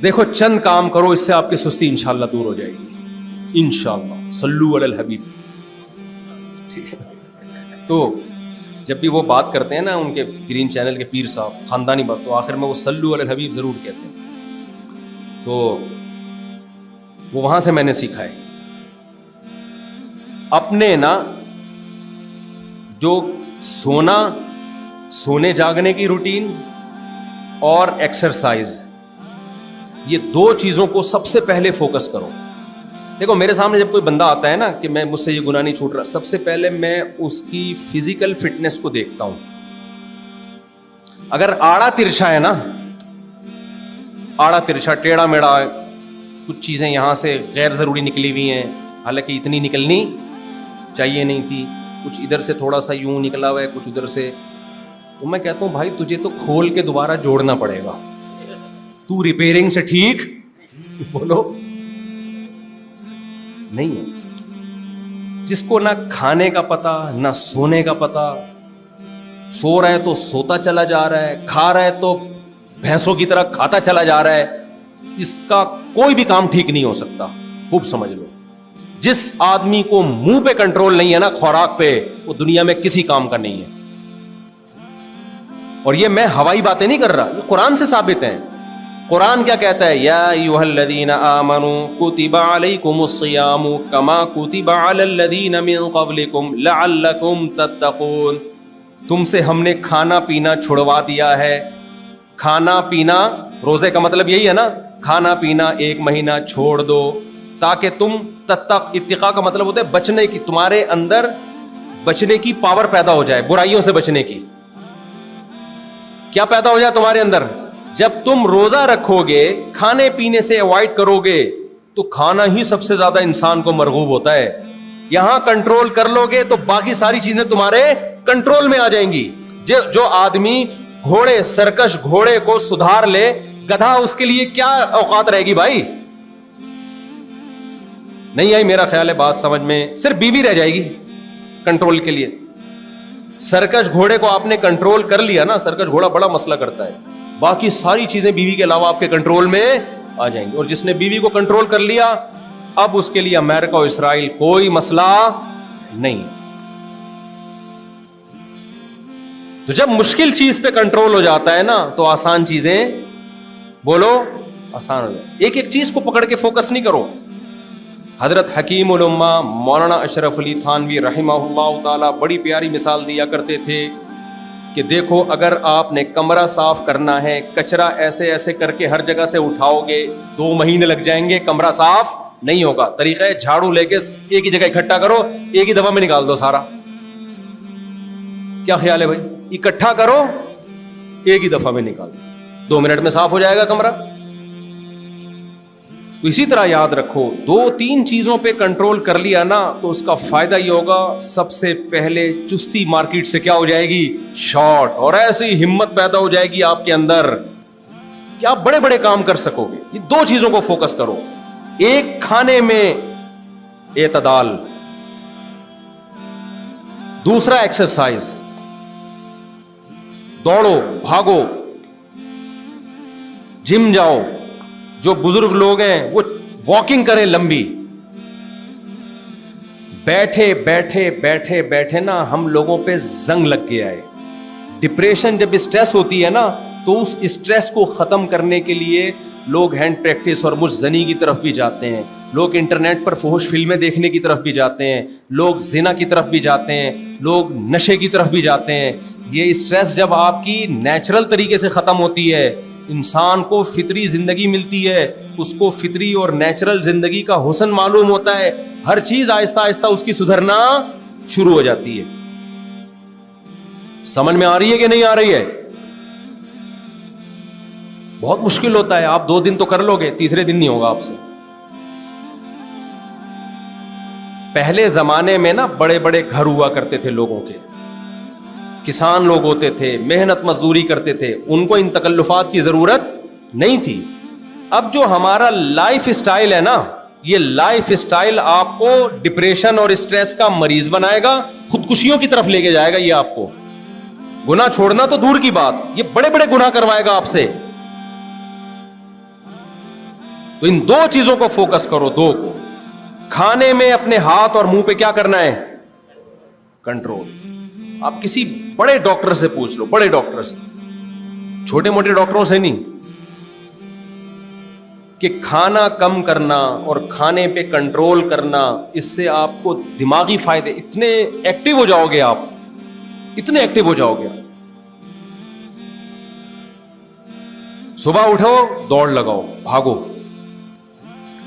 دیکھو چند کام کرو، اس سے آپ کی سستی انشاءاللہ دور ہو جائے گی انشاءاللہ. صلو علی الحبیب. ٹھیک ہے. تو جب بھی وہ بات کرتے ہیں نا ان کے گرین چینل کے پیر صاحب خاندانی بات، تو آخر میں وہ صلو علی الحبیب ضرور کہتے ہیں. تو وہ وہاں سے میں نے سیکھا ہے. اپنے نا جو سونے جاگنے کی روٹین اور ایکسرسائز، یہ دو چیزوں کو سب سے پہلے فوکس کرو. دیکھو میرے سامنے جب کوئی بندہ آتا ہے نا کہ میں مجھ سے یہ گناہ نہیں چھوٹ رہا، سب سے پہلے میں اس کی فزیکل فٹنس کو دیکھتا ہوں. اگر آڑا ترچھا ہے نا، آڑا ترچھا ٹیڑھا میڑا، کچھ چیزیں یہاں سے غیر ضروری نکلی ہوئی ہیں حالانکہ اتنی نکلنی چاہیے نہیں تھی، کچھ ادھر سے تھوڑا سا یوں نکلا ہوا ہے، کچھ ادھر سے، تو میں کہتا ہوں بھائی تجھے تو کھول کے دوبارہ جوڑنا پڑے گا، تو ریپیئرنگ سے ٹھیک بولو نہیں ہے. جس کو نہ کھانے کا پتا نہ سونے کا پتا، سو رہا ہے تو سوتا چلا جا رہا ہے، کھا رہا ہے تو بھینسوں کی طرح کھاتا چلا جا رہا ہے، اس کا کوئی بھی کام ٹھیک نہیں ہو سکتا. خوب سمجھ لو، جس آدمی کو منہ پہ کنٹرول نہیں ہے نا خوراک پہ، وہ دنیا میں کسی کام کا نہیں ہے. اور یہ میں ہوائی باتیں نہیں کر رہا، یہ قرآن سے ثابت ہے. قرآن کیا کہتا ہے؟ یا ایھا الذین آمنوا کتب علیکم الصیام کما کتب علی الذین من قبلکم لعلکم تتقون. تم سے ہم نے کھانا پینا چھڑوا دیا ہے. کھانا پینا، روزے کا مطلب یہی ہے نا، کھانا پینا 1 مہینہ چھوڑ دو تاکہ تم اتقاء کا مطلب ہوتا ہے بچنے کی، تمہارے اندر بچنے کی پاور پیدا ہو جائے، برائیوں سے بچنے کی. کیا پیدا ہو جائے تمہارے اندر؟ جب تم روزہ رکھو گے، کھانے پینے سے اوائڈ کرو گے، تو کھانا ہی سب سے زیادہ انسان کو مرغوب ہوتا ہے. یہاں کنٹرول کر لو گے تو باقی ساری چیزیں تمہارے کنٹرول میں آ جائیں گی. جو آدمی گھوڑے، سرکش گھوڑے کو سدھار لے، گدھا اس کے لیے کیا اوقات رہے گی بھائی؟ نہیں آئی میرا خیال ہے بات سمجھ میں؟ صرف بیوی رہ جائے گی کنٹرول کے لیے. سرکش گھوڑے کو آپ نے کنٹرول کر لیا نا، سرکش گھوڑا بڑا مسئلہ کرتا ہے، باقی ساری چیزیں بیوی کے علاوہ آپ کے کنٹرول میں آ جائیں گی. اور جس نے بیوی کو کنٹرول کر لیا، اب اس کے لیے امریکہ اور اسرائیل کوئی مسئلہ نہیں. تو جب مشکل چیز پہ کنٹرول ہو جاتا ہے نا تو آسان چیزیں بولو آسان ہو جائے. ایک ایک چیز کو پکڑ کے فوکس نہیں کرو. حضرت حکیم الامہ مولانا اشرف علی تھانوی رحمہ اللہ تعالی بڑی پیاری مثال دیا کرتے تھے کہ دیکھو اگر آپ نے کمرہ صاف کرنا ہے، کچرا ایسے ایسے کر کے ہر جگہ سے اٹھاؤ گے، 2 مہینے لگ جائیں گے، کمرہ صاف نہیں ہوگا. طریقہ ہے جھاڑو لے کے ایک ہی جگہ اکٹھا کرو، ایک ہی دفعہ میں نکال دو سارا. کیا خیال ہے بھائی؟ اکٹھا کرو، ایک ہی دفعہ میں نکال دو، 2 منٹ میں صاف ہو جائے گا کمرہ. تو اسی طرح یاد رکھو، 2-3 چیزوں پہ کنٹرول کر لیا نا تو اس کا فائدہ یہ ہوگا، سب سے پہلے چستی مارکیٹ سے کیا ہو جائے گی؟ شارٹ. اور ایسی ہمت پیدا ہو جائے گی آپ کے اندر کہ آپ بڑے بڑے کام کر سکو گے. یہ 2 چیزوں کو فوکس کرو. ایک، کھانے میں اعتدال، دوسرا ایکسرسائز، دوڑو بھاگو، جم جاؤ. جو بزرگ لوگ ہیں وہ واکنگ کریں لمبی. بیٹھے بیٹھے بیٹھے بیٹھے نا ہم لوگوں پہ زنگ لگ گیا ہے. ڈپریشن جب اسٹریس ہوتی ہے نا تو اس اسٹریس کو ختم کرنے کے لیے لوگ ہینڈ پریکٹس اور مجھ زنی کی طرف بھی جاتے ہیں، لوگ انٹرنیٹ پر فحش فلمیں دیکھنے کی طرف بھی جاتے ہیں، لوگ زنا کی طرف بھی جاتے ہیں، لوگ نشے کی طرف بھی جاتے ہیں. یہ اسٹریس جب آپ کی نیچرل طریقے سے ختم ہوتی ہے، انسان کو فطری زندگی ملتی ہے، اس کو فطری اور نیچرل زندگی کا حسن معلوم ہوتا ہے، ہر چیز آہستہ آہستہ اس کی سدھرنا شروع ہو جاتی ہے. سمجھ میں آ رہی ہے کہ نہیں آ رہی ہے؟ بہت مشکل ہوتا ہے. آپ 2 دن تو کر لو گے، تیسرے دن نہیں ہوگا آپ سے. پہلے زمانے میں نا بڑے بڑے گھر ہوا کرتے تھے لوگوں کے، کسان لوگ ہوتے تھے، محنت مزدوری کرتے تھے، ان کو ان تکلفات کی ضرورت نہیں تھی. اب جو ہمارا لائف اسٹائل ہے نا، یہ لائف اسٹائل آپ کو ڈپریشن اور اسٹریس کا مریض بنائے گا، خودکشیوں کی طرف لے کے جائے گا. یہ آپ کو گناہ چھوڑنا تو دور کی بات، یہ بڑے بڑے گناہ کروائے گا آپ سے. تو ان دو چیزوں کو فوکس کرو, دو کو. کھانے میں اپنے ہاتھ اور منہ پہ کیا کرنا ہے؟ کنٹرول. آپ کسی بڑے ڈاکٹر سے پوچھ لو, بڑے ڈاکٹر سے, چھوٹے موٹے ڈاکٹروں سے نہیں, کہ کھانا کم کرنا اور کھانے پہ کنٹرول کرنا, اس سے آپ کو دماغی فائدے, اتنے ایکٹیو ہو جاؤ گے آپ, اتنے ایکٹیو ہو جاؤ گے. صبح اٹھو, دوڑ لگاؤ, بھاگو,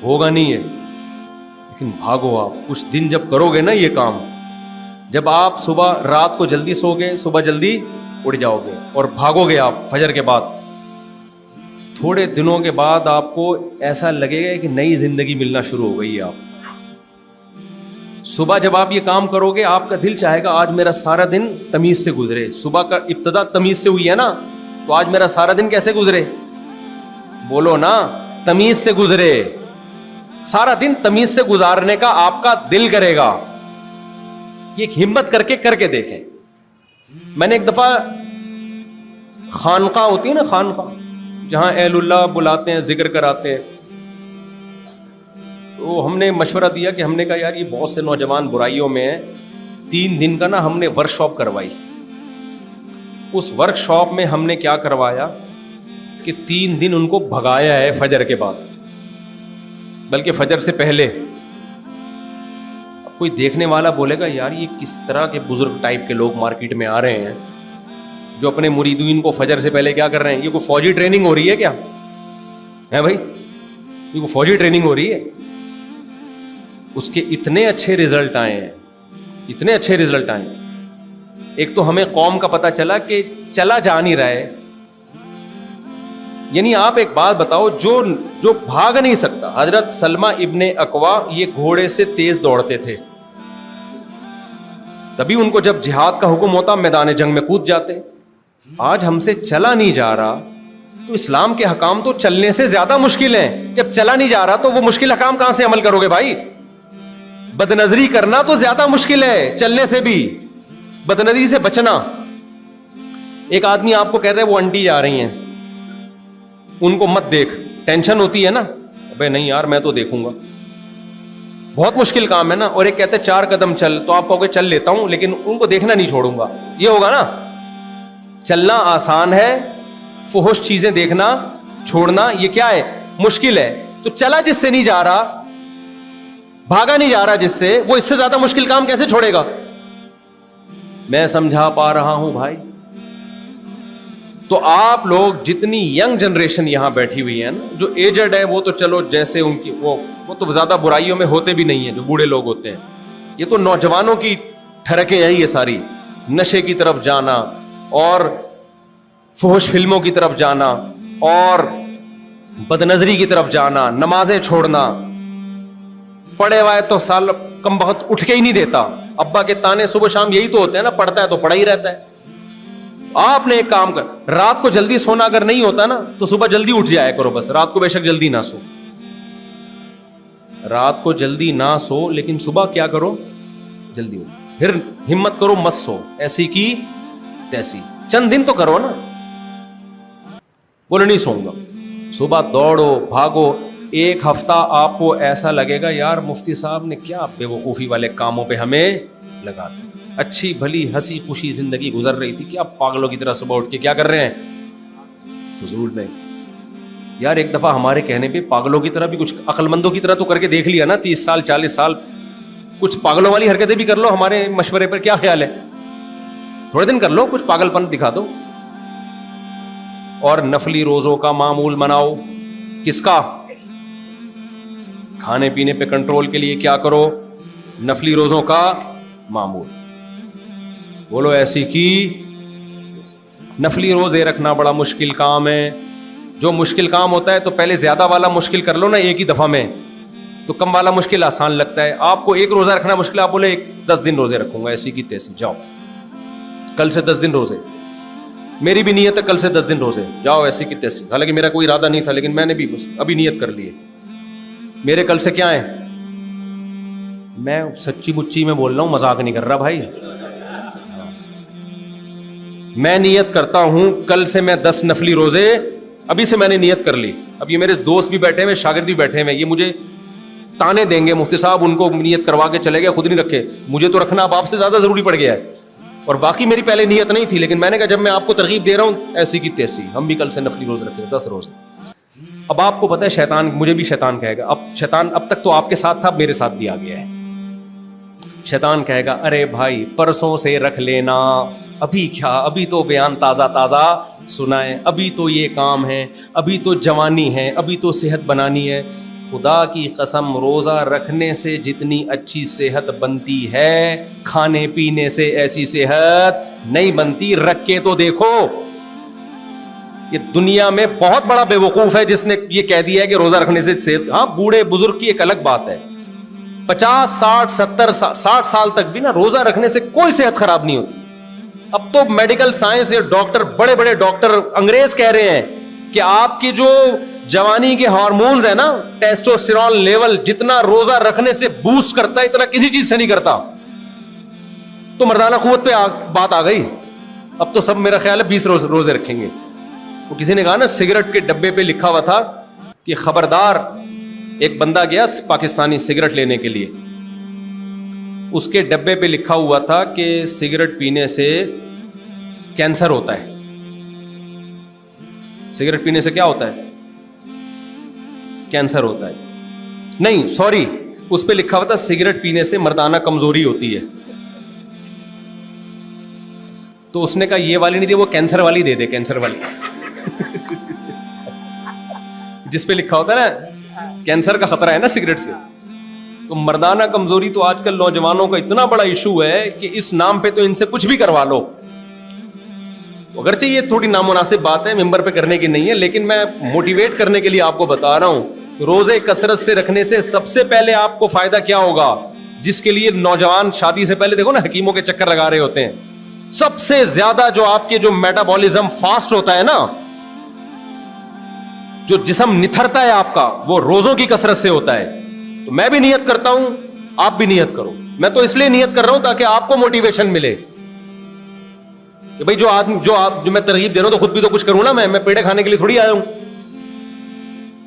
ہوگا نہیں ہے لیکن بھاگو آپ. کچھ دن جب کرو گے نا یہ کام, جب آپ صبح رات کو جلدی سو گے, صبح جلدی اٹھ جاؤ گے اور بھاگو گے آپ فجر کے بعد, تھوڑے دنوں کے بعد آپ کو ایسا لگے گا کہ نئی زندگی ملنا شروع ہو گئی ہے. آپ صبح جب آپ یہ کام کرو گے, آپ کا دل چاہے گا آج میرا سارا دن تمیز سے گزرے. صبح کا ابتدا تمیز سے ہوئی ہے نا, تو آج میرا سارا دن کیسے گزرے؟ بولو نا, تمیز سے گزرے. سارا دن تمیز سے گزارنے کا آپ کا دل کرے گا. یہ ایک ہمت کر کے دیکھیں. میں نے ایک دفعہ خانقاہ ہوتی ہے نا, خانقاہ جہاں اہل اللہ بلاتے ہیں, ذکر کراتے ہیں, تو ہم نے مشورہ دیا کہ ہم نے کہا یار یہ بہت سے نوجوان برائیوں میں ہیں, 3 دن کا نا ہم نے ورک شاپ کروائی. اس ورک شاپ میں ہم نے کیا کروایا کہ 3 دن ان کو بھگایا ہے فجر کے بعد, بلکہ فجر سے پہلے. اب کوئی دیکھنے والا بولے گا یار یہ کس طرح کے بزرگ ٹائپ کے لوگ مارکیٹ میں آ رہے ہیں جو اپنے مریدین کو فجر سے پہلے کیا کر رہے ہیں؟ یہ کوئی فوجی ٹریننگ ہو رہی ہے کیا ہے بھائی؟ یہ کوئی فوجی ٹریننگ ہو رہی ہے؟ اس کے اتنے اچھے رزلٹ آئے ہیں, اتنے اچھے رزلٹ آئے ہیں. ایک تو ہمیں قوم کا پتہ چلا کہ چلا جا نہیں رہا ہے. یعنی آپ ایک بات بتاؤ, جو بھاگ نہیں سکتا, حضرت سلمہ ابن اکوا یہ گھوڑے سے تیز دوڑتے تھے, تبھی ان کو جب جہاد کا حکم ہوتا میدان جنگ میں کود جاتے. آج ہم سے چلا نہیں جا رہا, تو اسلام کے حکام تو چلنے سے زیادہ مشکل ہیں. جب چلا نہیں جا رہا تو وہ مشکل حکام کہاں سے عمل کرو گے بھائی؟ بد نظری کرنا تو زیادہ مشکل ہے چلنے سے بھی, بد نظری سے بچنا. ایک آدمی آپ کو کہہ رہے وہ انٹی جا رہی ہیں, ان کو مت دیکھ, ٹینشن ہوتی ہے نا, ابے نہیں یار میں تو دیکھوں گا, بہت مشکل کام ہے نا. اور ایک کہتے 4 قدم چل, تو آپ کہو گے چل لیتا ہوں لیکن ان کو دیکھنا نہیں چھوڑوں گا, یہ ہوگا نا؟ چلنا آسان ہے, فحش چیزیں دیکھنا چھوڑنا یہ کیا ہے؟ مشکل ہے. تو چلا جس سے نہیں جا رہا, بھاگا نہیں جا رہا جس سے, وہ اس سے زیادہ مشکل کام کیسے چھوڑے گا؟ میں سمجھا پا رہا ہوں بھائی؟ تو آپ لوگ جتنی ینگ جنریشن یہاں بیٹھی ہوئی ہے نا, جو ایجڈ ہے وہ تو چلو جیسے ان کی وہ تو زیادہ برائیوں میں ہوتے بھی نہیں ہیں, جو بوڑھے لوگ ہوتے ہیں. یہ تو نوجوانوں کی ٹھڑکیں ہیں یہ ساری, نشے کی طرف جانا اور فحش فلموں کی طرف جانا اور بد نظری کی طرف جانا, نمازیں چھوڑنا. پڑھے ہوئے تو سال کم بہت اٹھ کے ہی نہیں دیتا, ابا کے تانے صبح شام یہی تو ہوتے ہیں نا, پڑھتا ہے تو پڑھا ہی رہتا ہے. آپ نے ایک کام کر, رات کو جلدی سونا اگر نہیں ہوتا نا تو صبح جلدی اٹھ جایا کرو بس. رات کو بے شک جلدی نہ سو, رات کو جلدی نہ سو, لیکن صبح کیا کرو؟ جلدی اٹھو. پھر ہمت کرو مت سو, ایسی کی تیسی, چند دن تو کرو نا. بولے نہیں سوؤں گا, صبح دوڑو بھاگو. 1 ہفتہ آپ کو ایسا لگے گا یار مفتی صاحب نے کیا بے وقوفی والے کاموں پہ ہمیں لگا دیا, اچھی بھلی ہنسی خوشی زندگی گزر رہی تھی, کیا پاگلوں کی طرح صبح اٹھ کے کیا کر رہے ہیں؟ فضول میں. یار ایک دفعہ ہمارے کہنے پہ پاگلوں کی طرح بھی کچھ عقل مندوں کی طرح تو کر کے دیکھ لیا نا, 30 سال 40 سال کچھ پاگلوں والی حرکتیں بھی کر لو. ہمارے مشورے پر کیا خیال ہے؟ تھوڑے دن کر لو, کچھ پاگل پن دکھا دو. اور نفلی روزوں کا معمول بناؤ. کس کا؟ کھانے پینے پہ کنٹرول کے لیے کیا کرو؟ نفلی روزوں کا معمول. بولو ایسی کی. نفلی روزے رکھنا بڑا مشکل کام ہے. جو مشکل کام ہوتا ہے تو پہلے زیادہ والا مشکل کر لو نا ایک ہی دفعہ میں, تو کم والا مشکل آسان لگتا ہے. آپ کو 1 روزہ رکھنا مشکل, آپ بولے 10 دن روزے رکھوں گا, ایسی کی تیسی. جاؤ کل سے 10 دن روزے. میری بھی نیت ہے کل سے 10 دن روزے, جاؤ ایسی کی تیسی. حالانکہ میرا کوئی ارادہ نہیں تھا, لیکن میں نے بھی ابھی نیت کر لی ہے. میرے کل سے کیا ہے؟ میں سچی مچی میں بول رہا ہوں, مذاق نہیں کر رہا بھائی. میں نیت کرتا ہوں کل سے میں 10 نفلی روزے, ابھی سے میں نے نیت کر لی. اب یہ میرے دوست بھی بیٹھے ہوئے, شاگرد بھی بیٹھے ہوئے, یہ مجھے تانے دیں گے, مفتی صاحب ان کو نیت کروا کے چلے گئے, خود نہیں رکھے, مجھے تو رکھنا اب آپ سے زیادہ ضروری پڑ گیا ہے. اور باقی میری پہلے نیت نہیں تھی, لیکن میں نے کہا جب میں آپ کو ترغیب دے رہا ہوں ایسی کی تیسی, ہم بھی کل سے نفلی روز رکھیں 10 روز. اب آپ کو پتہ ہے شیطان, مجھے بھی شیطان کہے گا, اب شیطان اب تک تو آپ کے ساتھ تھا, اب میرے ساتھ بھی آ گیا ہے. شیطان کہے گا ارے بھائی پرسوں سے رکھ لینا, ابھی کیا, ابھی تو بیان تازہ تازہ سنائیں, ابھی تو یہ کام ہے, ابھی تو جوانی ہے, ابھی تو صحت بنانی ہے. خدا کی قسم روزہ رکھنے سے جتنی اچھی صحت بنتی ہے کھانے پینے سے ایسی صحت نہیں بنتی. رکھ کے تو دیکھو. یہ دنیا میں بہت بڑا بے وقوف ہے جس نے یہ کہہ دیا ہے کہ روزہ رکھنے سے صحت, ہاں بوڑھے بزرگ کی ایک الگ بات ہے, 50 60 70 60 سال تک بھی نا روزہ رکھنے سے کوئی صحت خراب نہیں ہوتی. اب تو میڈیکل سائنس یا ڈاکٹر, بڑے بڑے ڈاکٹر انگریز کہہ رہے ہیں کہ آپ کی جو جوانی کے ہارمونز ہیں نا, ٹیسٹوسٹیرون لیول جتنا روزہ رکھنے سے بوسٹ کرتا ہے اتنا کسی چیز سے نہیں کرتا. تو مردانہ قوت پہ بات آ گئی. اب تو سب میرا خیال ہے 20 روزے رکھیں گے. وہ کسی نے کہا نا سگریٹ کے ڈبے پہ لکھا ہوا تھا کہ خبردار, ایک بندہ گیا پاکستانی سگریٹ لینے کے لیے, اس کے ڈبے پہ لکھا ہوا تھا کہ سگریٹ پینے سے کینسر ہوتا ہے. سگریٹ پینے سے کیا ہوتا ہے؟ کینسر ہوتا ہے. نہیں سوری, اس پہ لکھا ہوا تھا سگریٹ پینے سے مردانہ کمزوری ہوتی ہے. تو اس نے کہا یہ والی نہیں دی, وہ کینسر والی دے دے, کینسر والی جس پہ لکھا ہوتا ہے نا کینسر کا خطرہ ہے نا سگریٹ سے. تو مردانہ کمزوری تو آج کل نوجوانوں کا اتنا بڑا ایشو ہے کہ اس نام پہ تو ان سے کچھ بھی کروا لو. اگرچہ یہ تھوڑی نامناسب بات ہے, ممبر پہ کرنے کی نہیں ہے, لیکن میں موٹیویٹ کرنے کے لیے آپ کو بتا رہا ہوں. روزے کثرت سے رکھنے سے سب سے پہلے آپ کو فائدہ کیا ہوگا, جس کے لیے نوجوان شادی سے پہلے دیکھو نا حکیموں کے چکر لگا رہے ہوتے ہیں, سب سے زیادہ جو آپ کے جو میٹابولزم فاسٹ ہوتا ہے نا, جو جسم نتھرتا ہے آپ کا, وہ روزوں کی کثرت سے ہوتا ہے. تو میں بھی نیت کرتا ہوں, آپ بھی نیت کرو. میں تو اس لیے نیت کر رہا ہوں تاکہ آپ کو موٹیویشن ملے کہ بھائی جو میں ترغیب دے رہا ہوں تو خود بھی تو کچھ کروں نا, میں پیڑے کھانے کے لیے تھوڑی آیا ہوں.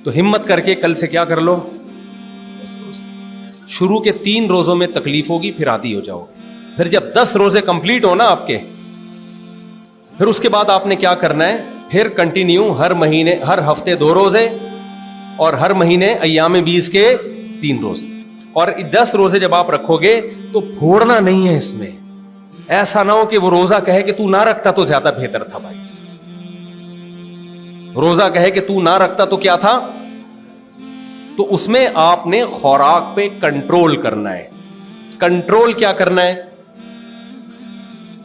تو ہمت کر کے کل سے کیا کر لو, شروع کے 3 روزوں میں تکلیف ہوگی, پھر عادی ہو جاؤ. پھر جب 10 روزے کمپلیٹ ہو نا آپ کے, پھر اس کے بعد آپ نے کیا کرنا ہے, پھر کنٹینیو ہر مہینے, ہر ہفتے 2 روزے, اور ہر مہینے ایام 20 کے 3 روزے. اور 10 روزے جب آپ رکھو گے تو پھوڑنا نہیں ہے اس میں. ایسا نہ ہو کہ وہ روزہ کہے کہ تو نہ رکھتا تو زیادہ بہتر تھا. بھائی روزہ کہے کہ تو نہ رکھتا تو کیا تھا. تو اس میں آپ نے خوراک پہ کنٹرول کرنا ہے. کنٹرول کیا کرنا ہے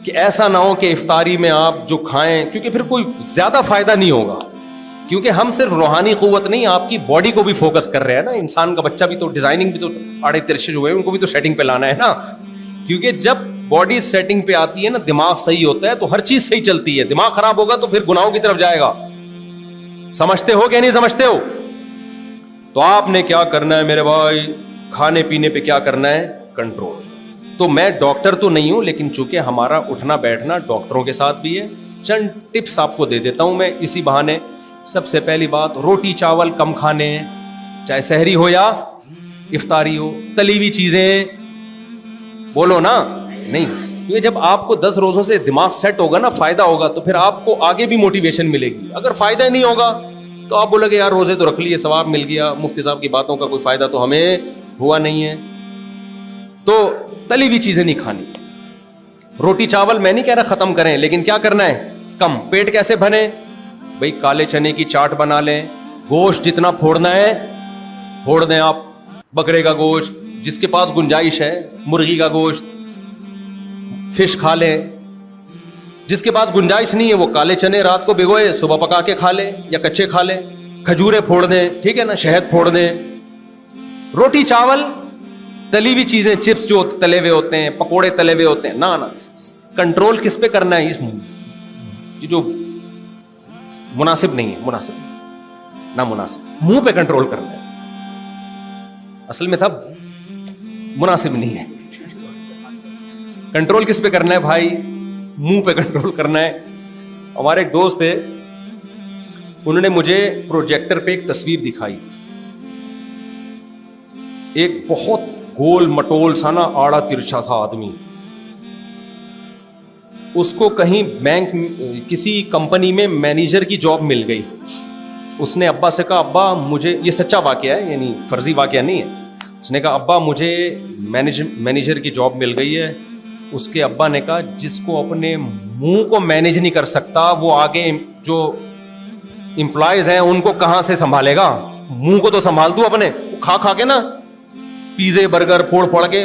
کہ ایسا نہ ہو کہ افطاری میں آپ جو کھائیں, کیونکہ پھر کوئی زیادہ فائدہ نہیں ہوگا, کیونکہ ہم صرف روحانی قوت نہیں آپ کی باڈی کو بھی فوکس کر رہے ہیں نا. انسان کا بچہ بھی تو ڈیزائننگ بھی تو آڑے ترشے ہوئے, ان کو بھی تو سیٹنگ پہ لانا ہے نا. کیونکہ جب باڈی سیٹنگ پہ آتی ہے نا, دماغ صحیح ہوتا ہے تو ہر چیز صحیح چلتی ہے. دماغ خراب ہوگا تو پھر گناہوں کی طرف جائے گا. سمجھتے ہو کہ نہیں سمجھتے ہو؟ تو آپ نے کیا کرنا ہے میرے بھائی, کھانے پینے پہ کیا کرنا ہے, کنٹرول. تو میں ڈاکٹر تو نہیں ہوں, لیکن چونکہ ہمارا اٹھنا بیٹھنا ڈاکٹروں کے ساتھ بھی ہے, چند ٹپس آپ کو دے دیتا ہوں میں اسی بہانے. سب سے پہلی بات, روٹی چاول کم کھانے ہیں, چاہے سحری ہو یا افطاری ہو. تلی ہوئی چیزیں بولو نا نہیں, کیونکہ جب آپ کو 10 روزوں سے دماغ سیٹ ہوگا نا, فائدہ ہوگا, تو پھر آپ کو آگے بھی موٹیویشن ملے گی. اگر فائدہ ہی نہیں ہوگا تو آپ بولو گے یار روزے تو رکھ لیے, ثواب مل گیا, مفتی صاحب کی باتوں کا کوئی فائدہ تو ہمیں ہوا نہیں ہے. تو تلی ہوئی چیزیں نہیں کھانی. روٹی چاول میں نہیں کہہ رہا ختم کریں, لیکن کیا کرنا ہے, کم. پیٹ کیسے بھرے بھائی, کالے چنے کی چاٹ بنا لیں. گوشت جتنا پھوڑنا ہے پھوڑ دیں آپ, بکرے کا گوشت, جس کے پاس گنجائش ہے, مرغی کا گوشت, فش کھا لیں. جس کے پاس گنجائش نہیں ہے وہ کالے چنے رات کو بھگوئے, صبح پکا کے کھا لے یا کچے کھا لے. کھجورے پھوڑ دیں, ٹھیک ہے نا, شہد پھوڑ دیں. روٹی چاول, تلی ہوئی چیزیں, چپس جو تلے ہوئے ہوتے ہیں, پکوڑے تلے ہوئے ہوتے ہیں, نا کنٹرول کس پہ کرنا ہے, اس جو مناسب نہیں ہے, مناسب نہ مناسب, منہ پہ کنٹرول کرنا ہے. اصل میں تھا مناسب نہیں ہے. کنٹرول کس پہ کرنا ہے بھائی, منہ پہ کنٹرول کرنا ہے. ہمارے ایک دوست تھے, انہوں نے مجھے پروجیکٹر پہ ایک تصویر دکھائی, ایک بہت گول مٹول سا نا آڑا ترچھا تھا آدمی, اس کو کہیں بینک کسی کمپنی میں مینیجر کی جاب مل گئی. اس نے ابا سے کہا ابا مجھے, یہ سچا واقعہ ہے یعنی فرضی واقعہ نہیں ہے, اس نے کہا ابا مجھے مینیجر کی جاب مل گئی ہے. اس کے ابا نے کہا جس کو اپنے منہ کو مینیج نہیں کر سکتا وہ آگے جو امپلائیز ہیں ان کو کہاں سے سنبھالے گا, منہ کو تو سنبھال دو اپنے. کھا کھا کے نا پیزے برگر پھوڑ پھوڑ کے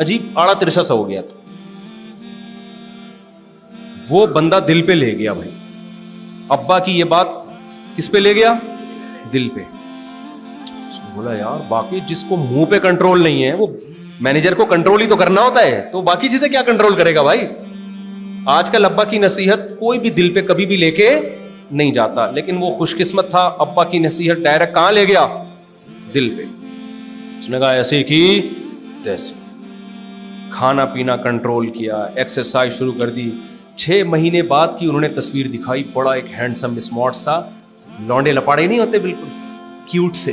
عجیب آڑا ترچھا سا ہو گیا تھا. وہ بندہ دل پہ لے گیا بھائی, ابا کی یہ بات کس پہ لے گیا, دل پہ. بولا یار باقی جس کو منہ پہ کنٹرول نہیں ہے وہ مینیجر کو کنٹرول ہی تو کرنا ہوتا ہے, تو باقی چیزیں کیا کنٹرول کرے گا بھائی. آج کل ابا کی نصیحت کوئی بھی دل پہ کبھی بھی لے کے نہیں جاتا, لیکن وہ خوش قسمت تھا, ابا کی نصیحت ڈائریکٹ کہاں لے گیا, دل پہ. اس نے کہا ایسے کی تیسے, کھانا پینا کنٹرول کیا, ایکسرسائز شروع کر دی. 6 مہینے بعد کی انہوں نے تصویر دکھائی, بڑا ایک ہینڈسم اسمارٹ سا, لونڈے لپاڑے نہیں ہوتے بالکل کیوٹ سے.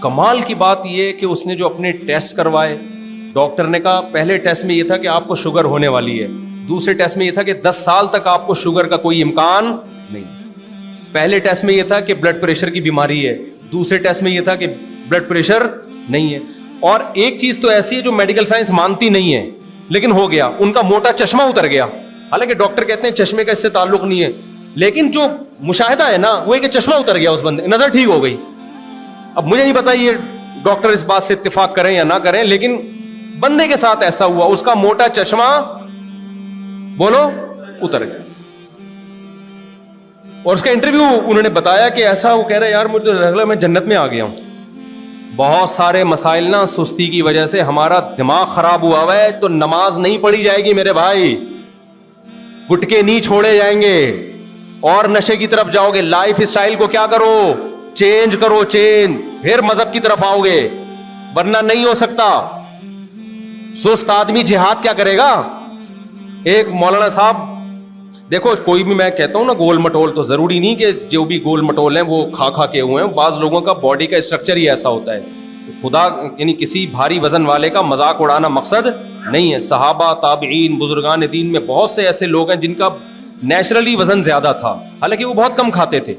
کمال کی بات یہ کہ اس نے جو اپنے ٹیسٹ کروائے, ڈاکٹر نے کہا پہلے ٹیسٹ میں یہ تھا کہ آپ کو شوگر ہونے والی ہے, دوسرے ٹیسٹ میں یہ تھا کہ 10 سال تک آپ کو شوگر کا کوئی امکان نہیں. پہلے ٹیسٹ میں یہ تھا کہ بلڈ پریشر کی بیماری ہے, دوسرے ٹیسٹ میں یہ تھا کہ بلڈ پریشر نہیں ہے. اور ایک چیز تو ایسی ہے جو میڈیکل سائنس مانتی نہیں ہے لیکن ہو گیا, ان کا موٹا چشمہ اتر گیا. حالانکہ ڈاکٹر کہتے ہیں چشمے کا اس سے تعلق نہیں ہے, لیکن جو مشاہدہ ہے نا وہ ہے کہ چشمہ اتر گیا اس بندے, نظر ٹھیک ہو گئی. اب مجھے نہیں پتا یہ ڈاکٹر اس بات سے اتفاق کریں یا نہ کریں, لیکن بندے کے ساتھ ایسا ہوا, اس کا موٹا چشمہ بولو اتر گیا. اور اس کا انٹرویو انہوں نے بتایا کہ ایسا, وہ کہہ رہے یار مجھے لگ رہا ہے میں جنت میں آ گیا ہوں. بہت سارے مسائل نا سستی کی وجہ سے ہمارا دماغ خراب ہوا ہوا ہے, تو نماز نہیں پڑھی جائے گی میرے بھائی, گٹکے نہیں چھوڑے جائیں گے اور نشے کی طرف جاؤ گے. لائف اسٹائل کو کیا کرو, چینج کرو, چینج, پھر مذہب کی طرف آؤ گے, ورنہ نہیں ہو سکتا. سست آدمی جہاد کیا کرے گا. ایک مولانا صاحب, دیکھو کوئی بھی میں کہتا ہوں نا گول مٹول, تو ضروری نہیں کہ جو بھی گول مٹول ہیں وہ کھا کھا کے ہوئے ہیں. بعض لوگوں کا باڈی کا اسٹرکچر ہی ایسا ہوتا ہے. خدا یعنی کسی بھاری وزن والے کا مذاق اڑانا مقصد نہیں ہے. صحابہ, تابعین, بزرگان دین میں بہت سے ایسے لوگ ہیں جن کا نیچرلی وزن زیادہ تھا, حالانکہ وہ بہت کم کھاتے تھے.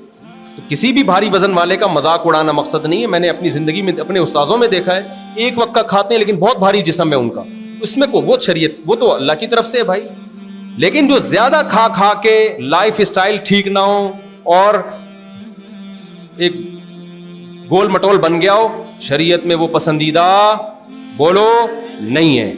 تو کسی بھی بھاری وزن والے کا مذاق اڑانا مقصد نہیں ہے. میں نے اپنی زندگی میں اپنے استاذوں میں دیکھا ہے, ایک وقت کا کھاتے ہیں لیکن بہت بھاری جسم ہے ان کا, اس میں وہ شریعت وہ تو اللہ کی طرف سے ہے بھائی. لیکن جو زیادہ کھا کھا کے لائف اسٹائل ٹھیک نہ ہو اور ایک گول مٹول بن گیا ہو, شریعت میں وہ پسندیدہ بولو نہیں ہے.